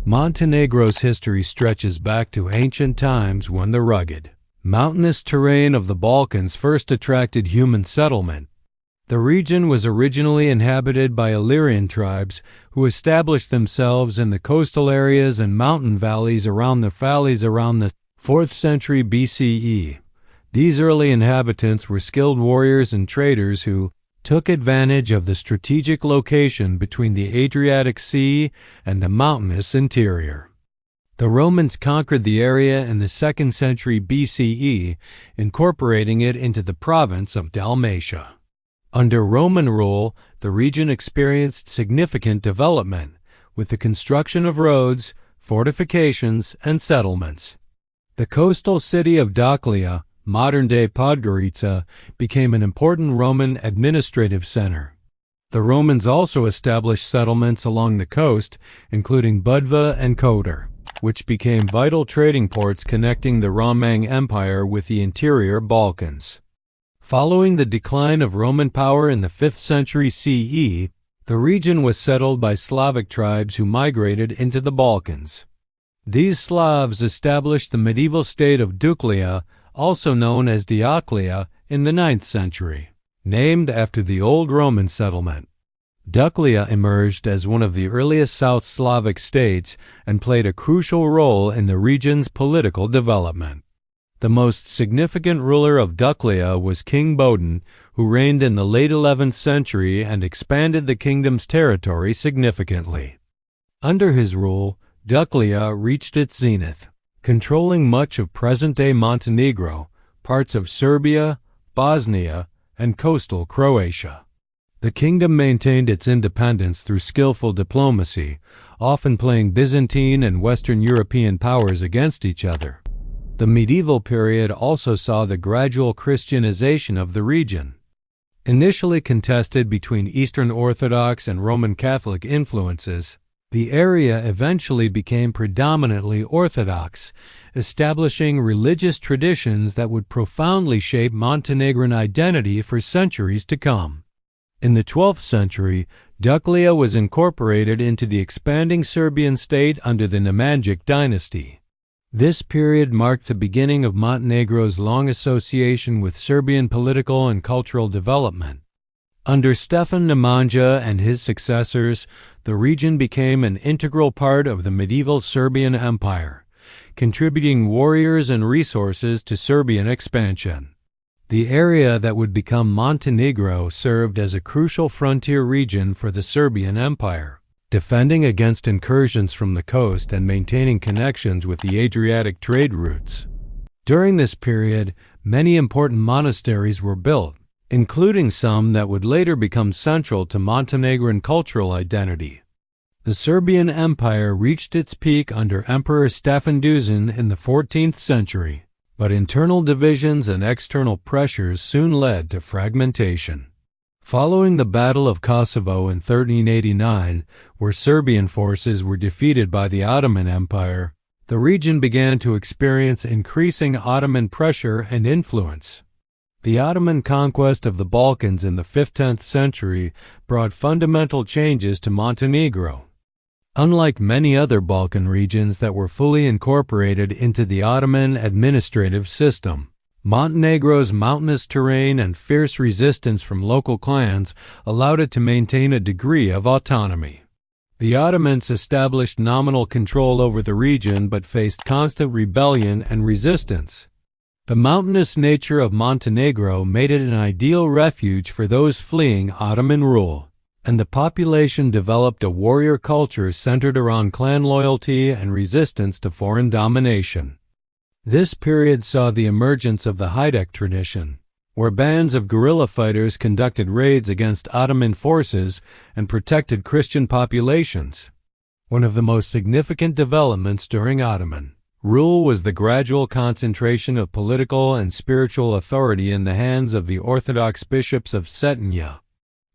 Montenegro's history stretches back to ancient times when the rugged, mountainous terrain of the Balkans first attracted human settlement. The region was originally inhabited by Illyrian tribes who established themselves in the coastal areas and mountain valleys around the 4th century BCE. These early inhabitants were skilled warriors and traders who took advantage of the strategic location between the Adriatic Sea and the mountainous interior. The Romans conquered the area in the 2nd century BCE, incorporating it into the province of Dalmatia. Under Roman rule, the region experienced significant development, with the construction of roads, fortifications, and settlements. The coastal city of Duklja, modern-day Podgorica, became an important Roman administrative center. The Romans also established settlements along the coast, including Budva and Kotor, which became vital trading ports connecting the Roman Empire with the interior Balkans. Following the decline of Roman power in the 5th century CE, the region was settled by Slavic tribes who migrated into the Balkans. These Slavs established the medieval state of Duklja, also known as Dioclea, in the 9th century, named after the old Roman settlement. Duklja emerged as one of the earliest South Slavic states and played a crucial role in the region's political development. The most significant ruler of Duklja was King Bodin, who reigned in the late 11th century and expanded the kingdom's territory significantly. Under his rule, Duklja reached its zenith, controlling much of present-day Montenegro, parts of Serbia, Bosnia, and coastal Croatia. The kingdom maintained its independence through skillful diplomacy, often playing Byzantine and Western European powers against each other. The medieval period also saw the gradual Christianization of the region. Initially contested between Eastern Orthodox and Roman Catholic influences, the area eventually became predominantly Orthodox, establishing religious traditions that would profoundly shape Montenegrin identity for centuries to come. In the 12th century, Duklja was incorporated into the expanding Serbian state under the Nemanjic dynasty. This period marked the beginning of Montenegro's long association with Serbian political and cultural development. Under Stefan Nemanja and his successors, the region became an integral part of the medieval Serbian Empire, contributing warriors and resources to Serbian expansion. The area that would become Montenegro served as a crucial frontier region for the Serbian Empire, defending against incursions from the coast and maintaining connections with the Adriatic trade routes. During this period, many important monasteries were built, including some that would later become central to Montenegrin cultural identity. The Serbian Empire reached its peak under Emperor Stefan Duzin in the 14th century, but internal divisions and external pressures soon led to fragmentation. Following the Battle of Kosovo in 1389, where Serbian forces were defeated by the Ottoman Empire, the region began to experience increasing Ottoman pressure and influence. The Ottoman conquest of the Balkans in the 15th century brought fundamental changes to Montenegro. Unlike many other Balkan regions that were fully incorporated into the Ottoman administrative system, Montenegro's mountainous terrain and fierce resistance from local clans allowed it to maintain a degree of autonomy. The Ottomans established nominal control over the region but faced constant rebellion and resistance. The mountainous nature of Montenegro made it an ideal refuge for those fleeing Ottoman rule, and the population developed a warrior culture centered around clan loyalty and resistance to foreign domination. This period saw the emergence of the Hajduk tradition, where bands of guerrilla fighters conducted raids against Ottoman forces and protected Christian populations. One of the most significant developments during Ottoman rule was the gradual concentration of political and spiritual authority in the hands of the Orthodox bishops of Cetinje.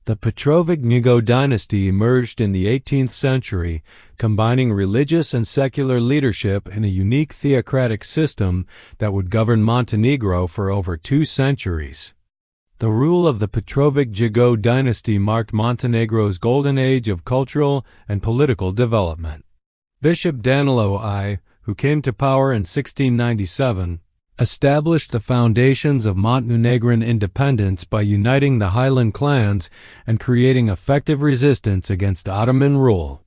The Petrovic dynasty emerged in the 18th century, combining religious and secular leadership in a unique theocratic system that would govern Montenegro for over 2 centuries. The rule of the Petrovic dynasty marked Montenegro's golden age of cultural and political development. Bishop Danilo I, who came to power in 1697, established the foundations of Montenegrin independence by uniting the highland clans and creating effective resistance against Ottoman rule.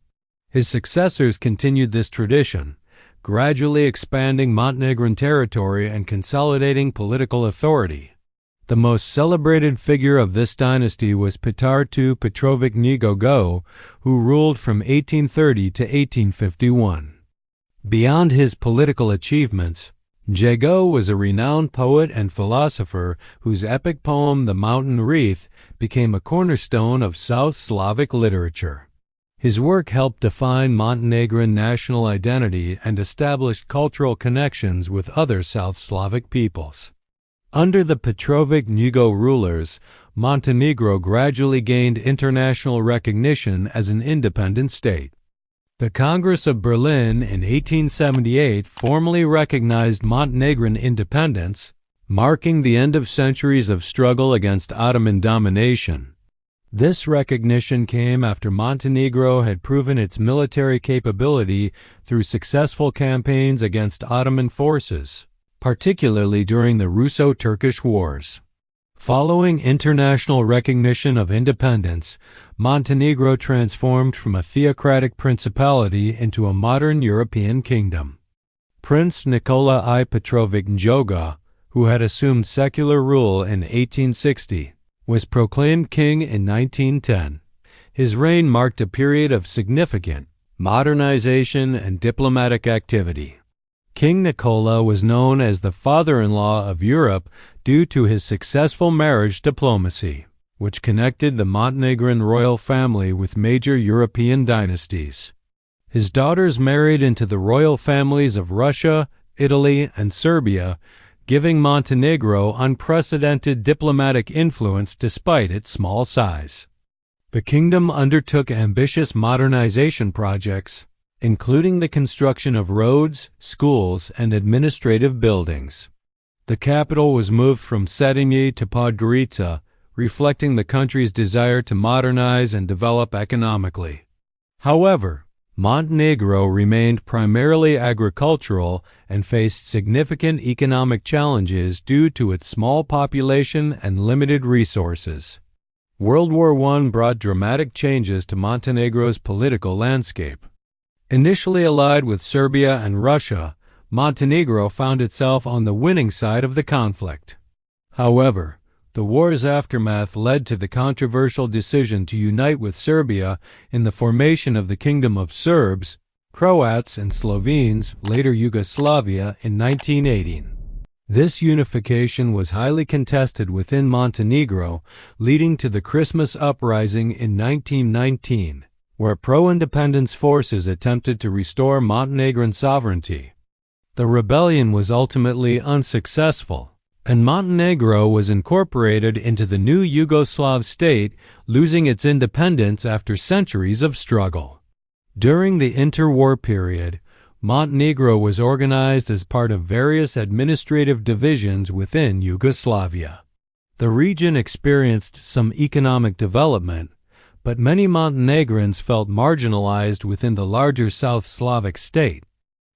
His successors continued this tradition, gradually expanding Montenegrin territory and consolidating political authority. The most celebrated figure of this dynasty was Petar II Petrovic Ngogo, who ruled from 1830 to 1851. Beyond his political achievements, Ngogo was a renowned poet and philosopher whose epic poem The Mountain Wreath became a cornerstone of South Slavic literature. His work helped define Montenegrin national identity and established cultural connections with other South Slavic peoples. Under the Petrovic Ngogo rulers, Montenegro gradually gained international recognition as an independent state. The Congress of Berlin in 1878 formally recognized Montenegrin independence, marking the end of centuries of struggle against Ottoman domination. This recognition came after Montenegro had proven its military capability through successful campaigns against Ottoman forces, particularly during the Russo-Turkish Wars. Following international recognition of independence, Montenegro transformed from a theocratic principality into a modern European kingdom. Prince Nikola I Petrovic Ngogo, who had assumed secular rule in 1860, was proclaimed king in 1910. His reign marked a period of significant modernization and diplomatic activity. King Nikola was known as the father-in-law of Europe due to his successful marriage diplomacy, which connected the Montenegrin royal family with major European dynasties. His daughters married into the royal families of Russia, Italy, and Serbia, giving Montenegro unprecedented diplomatic influence despite its small size. The kingdom undertook ambitious modernization projects, including the construction of roads, schools, and administrative buildings. The capital was moved from Cetinje to Podgorica, reflecting the country's desire to modernize and develop economically. However, Montenegro remained primarily agricultural and faced significant economic challenges due to its small population and limited resources. World War I brought dramatic changes to Montenegro's political landscape. Initially allied with Serbia and Russia, Montenegro found itself on the winning side of the conflict. However, the war's aftermath led to the controversial decision to unite with Serbia in the formation of the Kingdom of Serbs, Croats, and Slovenes, later Yugoslavia, in 1918. This unification was highly contested within Montenegro, leading to the Christmas Uprising in 1919. Where pro-independence forces attempted to restore Montenegrin sovereignty. The rebellion was ultimately unsuccessful, and Montenegro was incorporated into the new Yugoslav state, losing its independence after centuries of struggle. During the interwar period, Montenegro was organized as part of various administrative divisions within Yugoslavia. The region experienced some economic development, but many Montenegrins felt marginalized within the larger South Slavic state.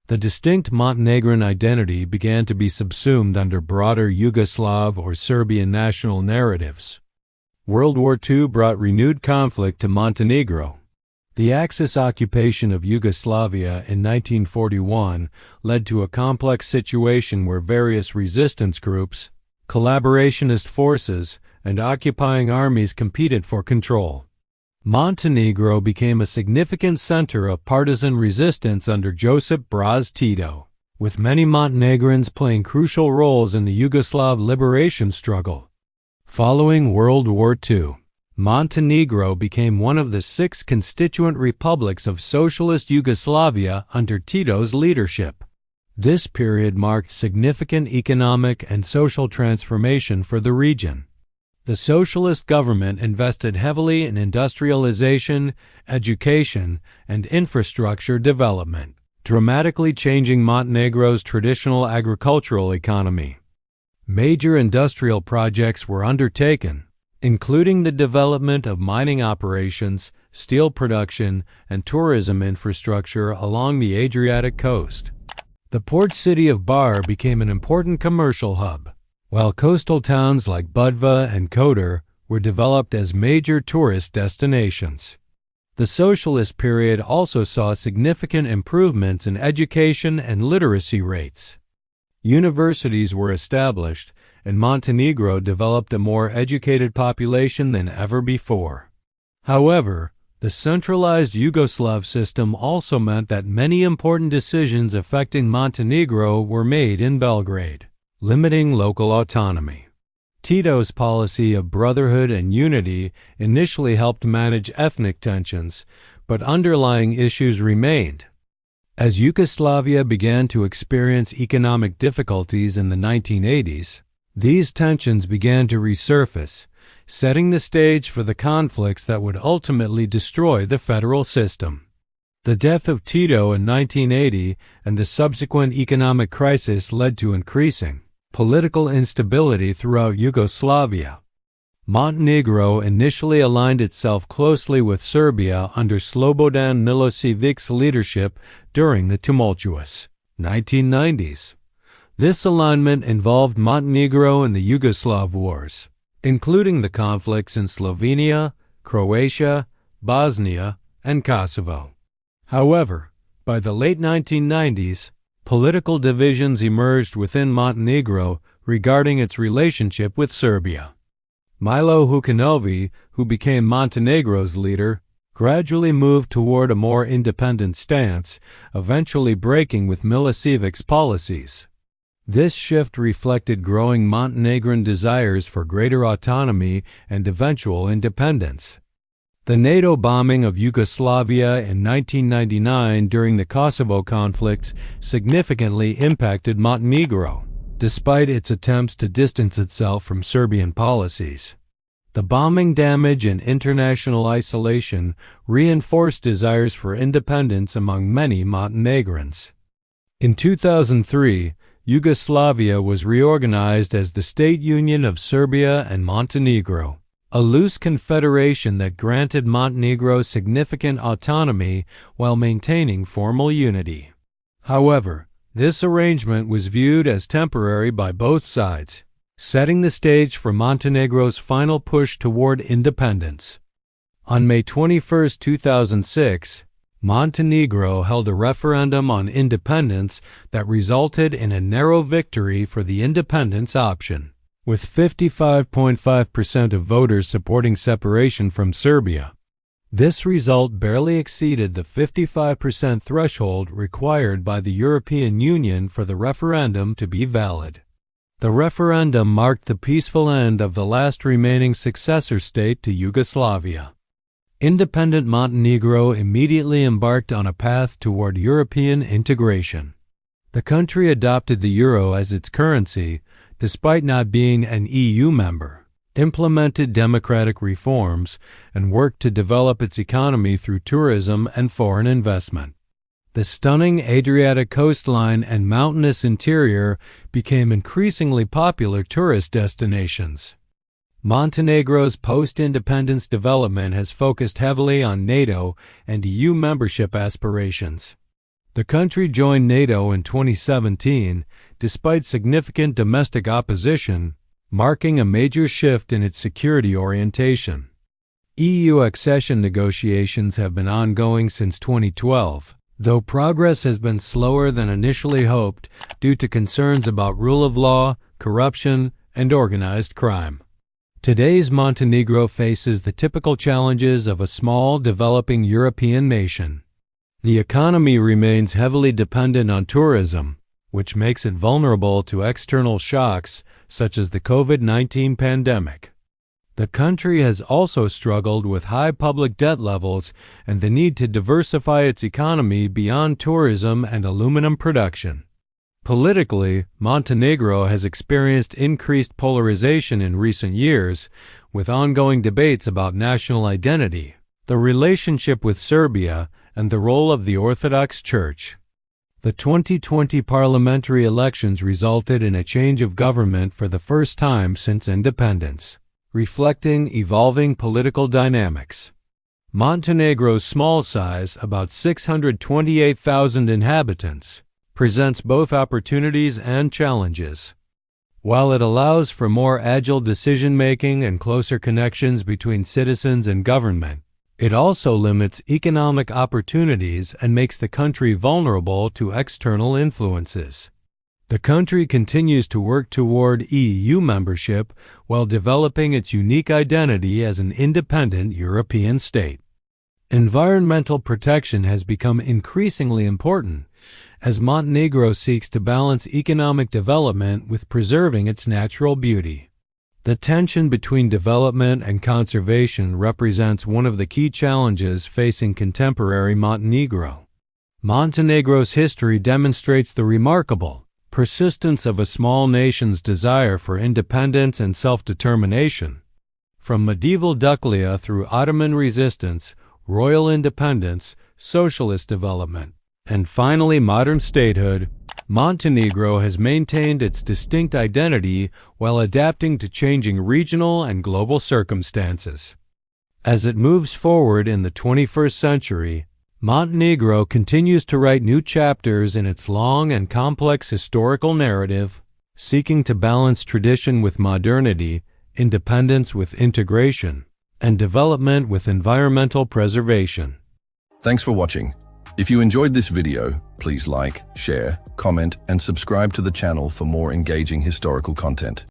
The distinct Montenegrin identity began to be subsumed under broader Yugoslav or Serbian national narratives. World War II brought renewed conflict to Montenegro. The Axis occupation of Yugoslavia in 1941 led to a complex situation where various resistance groups, collaborationist forces, and occupying armies competed for control. Montenegro became a significant center of partisan resistance under Josip Broz Tito, with many Montenegrins playing crucial roles in the Yugoslav liberation struggle. Following World War II, Montenegro became one of the 6 constituent republics of Socialist Yugoslavia under Tito's leadership. This period marked significant economic and social transformation for the region. The socialist government invested heavily in industrialization, education, and infrastructure development, dramatically changing Montenegro's traditional agricultural economy. Major industrial projects were undertaken, including the development of mining operations, steel production, and tourism infrastructure along the Adriatic coast. The port city of Bar became an important commercial hub, while coastal towns like Budva and Kotor were developed as major tourist destinations. The socialist period also saw significant improvements in education and literacy rates. Universities were established, and Montenegro developed a more educated population than ever before. However, the centralized Yugoslav system also meant that many important decisions affecting Montenegro were made in Belgrade, limiting local autonomy. Tito's policy of brotherhood and unity initially helped manage ethnic tensions, but underlying issues remained. As Yugoslavia began to experience economic difficulties in the 1980s, these tensions began to resurface, setting the stage for the conflicts that would ultimately destroy the federal system. The death of Tito in 1980 and the subsequent economic crisis led to increasing political instability throughout Yugoslavia. Montenegro initially aligned itself closely with Serbia under Slobodan Milosevic's leadership during the tumultuous 1990s. This alignment involved Montenegro in the Yugoslav wars, including the conflicts in Slovenia, Croatia, Bosnia, and Kosovo. However, by the late 1990s, political divisions emerged within Montenegro regarding its relationship with Serbia. Milo Đukanović, who became Montenegro's leader, gradually moved toward a more independent stance, eventually breaking with Milosevic's policies. This shift reflected growing Montenegrin desires for greater autonomy and eventual independence. The NATO bombing of Yugoslavia in 1999 during the Kosovo conflict significantly impacted Montenegro, despite its attempts to distance itself from Serbian policies. The bombing damage and international isolation reinforced desires for independence among many Montenegrins. In 2003, Yugoslavia was reorganized as the State Union of Serbia and Montenegro, a loose confederation that granted Montenegro significant autonomy while maintaining formal unity. However, this arrangement was viewed as temporary by both sides, setting the stage for Montenegro's final push toward independence. On May 21, 2006, Montenegro held a referendum on independence that resulted in a narrow victory for the independence option, with 55.5% of voters supporting separation from Serbia. This result barely exceeded the 55% threshold required by the European Union for the referendum to be valid. The referendum marked the peaceful end of the last remaining successor state to Yugoslavia. Independent Montenegro immediately embarked on a path toward European integration. The country adopted the euro as its currency, despite not being an EU member, implemented democratic reforms, and worked to develop its economy through tourism and foreign investment. The stunning Adriatic coastline and mountainous interior became increasingly popular tourist destinations. Montenegro's post-independence development has focused heavily on NATO and EU membership aspirations. The country joined NATO in 2017, despite significant domestic opposition, marking a major shift in its security orientation. EU accession negotiations have been ongoing since 2012, though progress has been slower than initially hoped due to concerns about rule of law, corruption, and organized crime. Today's Montenegro faces the typical challenges of a small, developing European nation. The economy remains heavily dependent on tourism, which makes it vulnerable to external shocks such as the COVID-19 pandemic. The country has also struggled with high public debt levels and the need to diversify its economy beyond tourism and aluminum production. Politically, Montenegro has experienced increased polarization in recent years, with ongoing debates about national identity, the relationship with Serbia, and the role of the Orthodox Church. The 2020 parliamentary elections resulted in a change of government for the first time since independence, reflecting evolving political dynamics. Montenegro's small size, about 628,000 inhabitants, presents both opportunities and challenges. While it allows for more agile decision-making and closer connections between citizens and government, it also limits economic opportunities and makes the country vulnerable to external influences. The country continues to work toward EU membership while developing its unique identity as an independent European state. Environmental protection has become increasingly important as Montenegro seeks to balance economic development with preserving its natural beauty. The tension between development and conservation represents one of the key challenges facing contemporary Montenegro. Montenegro's history demonstrates the remarkable persistence of a small nation's desire for independence and self-determination. From medieval Duklja through Ottoman resistance, royal independence, socialist development, and finally modern statehood, Montenegro has maintained its distinct identity while adapting to changing regional and global circumstances. As it moves forward in the 21st century, Montenegro continues to write new chapters in its long and complex historical narrative, seeking to balance tradition with modernity, independence with integration, and development with environmental preservation. Thanks for watching. If you enjoyed this video, please like, share, comment, and subscribe to the channel for more engaging historical content.